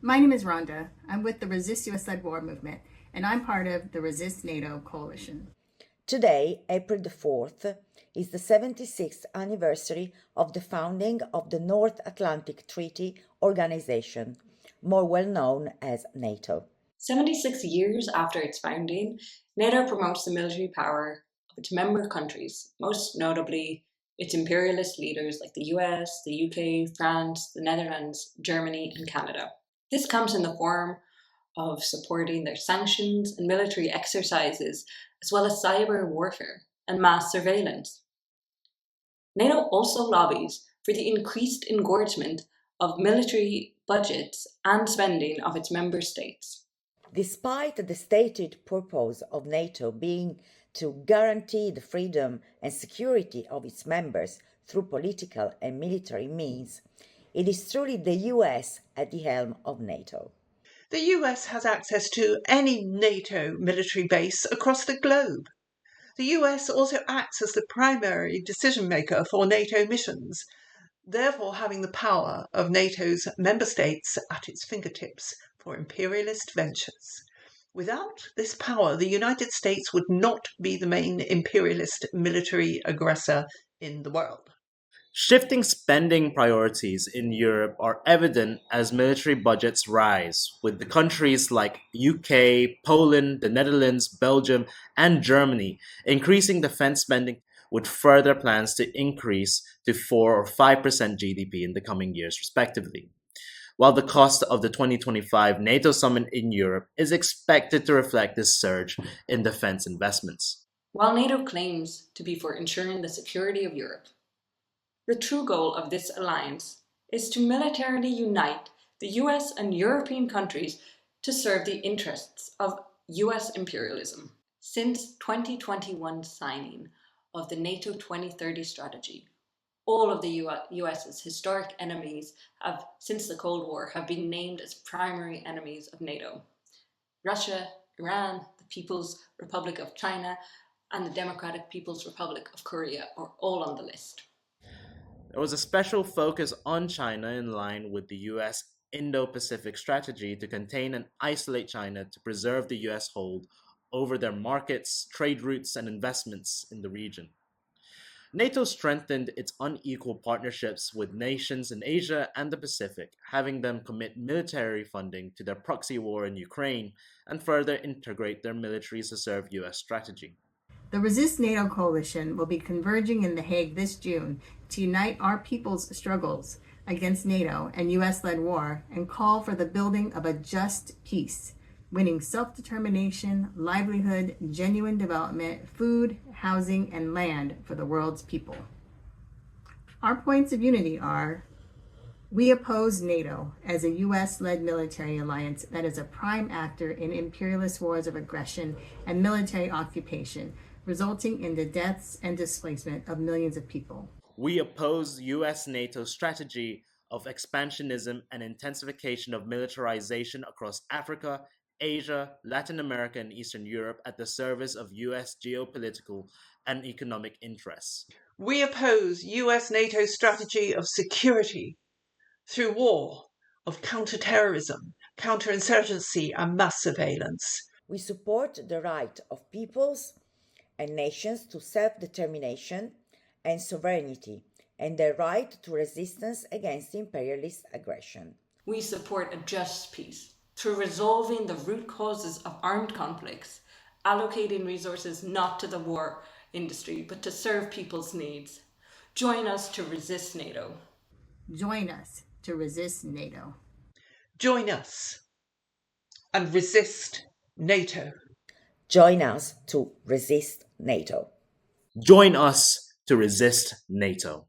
My name is Rhonda. I'm with the Resist US-Led War movement, and I'm part of the Resist NATO Coalition. Today, April the 4th, is the 76th anniversary of the founding of the North Atlantic Treaty Organization, more well known as NATO. 76 years after its founding, NATO promotes the military power of its member countries, most notably its imperialist leaders like the US, the UK, France, the Netherlands, Germany, and Canada. This comes in the form of supporting their sanctions and military exercises, as well as cyber warfare and mass surveillance. NATO also lobbies for the increased engorgement of military budgets and spending of its member states. Despite the stated purpose of NATO being to guarantee the freedom and security of its members through political and military means, it is truly the US at the helm of NATO. The US has access to any NATO military base across the globe. The US also acts as the primary decision maker for NATO missions, therefore having the power of NATO's member states at its fingertips for imperialist ventures. Without this power, the United States would not be the main imperialist military aggressor in the world. Shifting spending priorities in Europe are evident as military budgets rise, with the countries like UK, Poland, the Netherlands, Belgium, and Germany increasing defense spending with further plans to increase to 4 or 5% GDP in the coming years, respectively. While the cost of the 2025 NATO summit in Europe is expected to reflect this surge in defense investments. While NATO claims to be for ensuring the security of Europe, the true goal of this alliance is to militarily unite the US and European countries to serve the interests of US imperialism. Since 2021 signing of the NATO 2030 strategy, all of the US's historic enemies since the Cold War have been named as primary enemies of NATO. Russia, Iran, the People's Republic of China, and the Democratic People's Republic of Korea are all on the list. There was a special focus on China in line with the US Indo-Pacific strategy to contain and isolate China to preserve the US hold over their markets, trade routes, and investments in the region. NATO strengthened its unequal partnerships with nations in Asia and the Pacific, having them commit military funding to their proxy war in Ukraine and further integrate their militaries to serve US strategy. The Resist NATO Coalition will be converging in The Hague this June to unite our people's struggles against NATO and US-led war and call for the building of a just peace, winning self-determination, livelihood, genuine development, food, housing, and land for the world's people. Our points of unity are: we oppose NATO as a US-led military alliance that is a prime actor in imperialist wars of aggression and military occupation, resulting in the deaths and displacement of millions of people. We oppose US-NATO strategy of expansionism and intensification of militarization across Africa, Asia, Latin America, and Eastern Europe at the service of US geopolitical and economic interests. We oppose US-NATO strategy of security through war, of counterterrorism, counterinsurgency, and mass surveillance. We support the right of peoples and nations to self-determination and sovereignty, and their right to resistance against imperialist aggression. We support a just peace through resolving the root causes of armed conflicts, allocating resources not to the war industry, but to serve people's needs. Join us to resist NATO. Join us to resist NATO. Join us and resist NATO. Join us to resist NATO. Join us to resist NATO.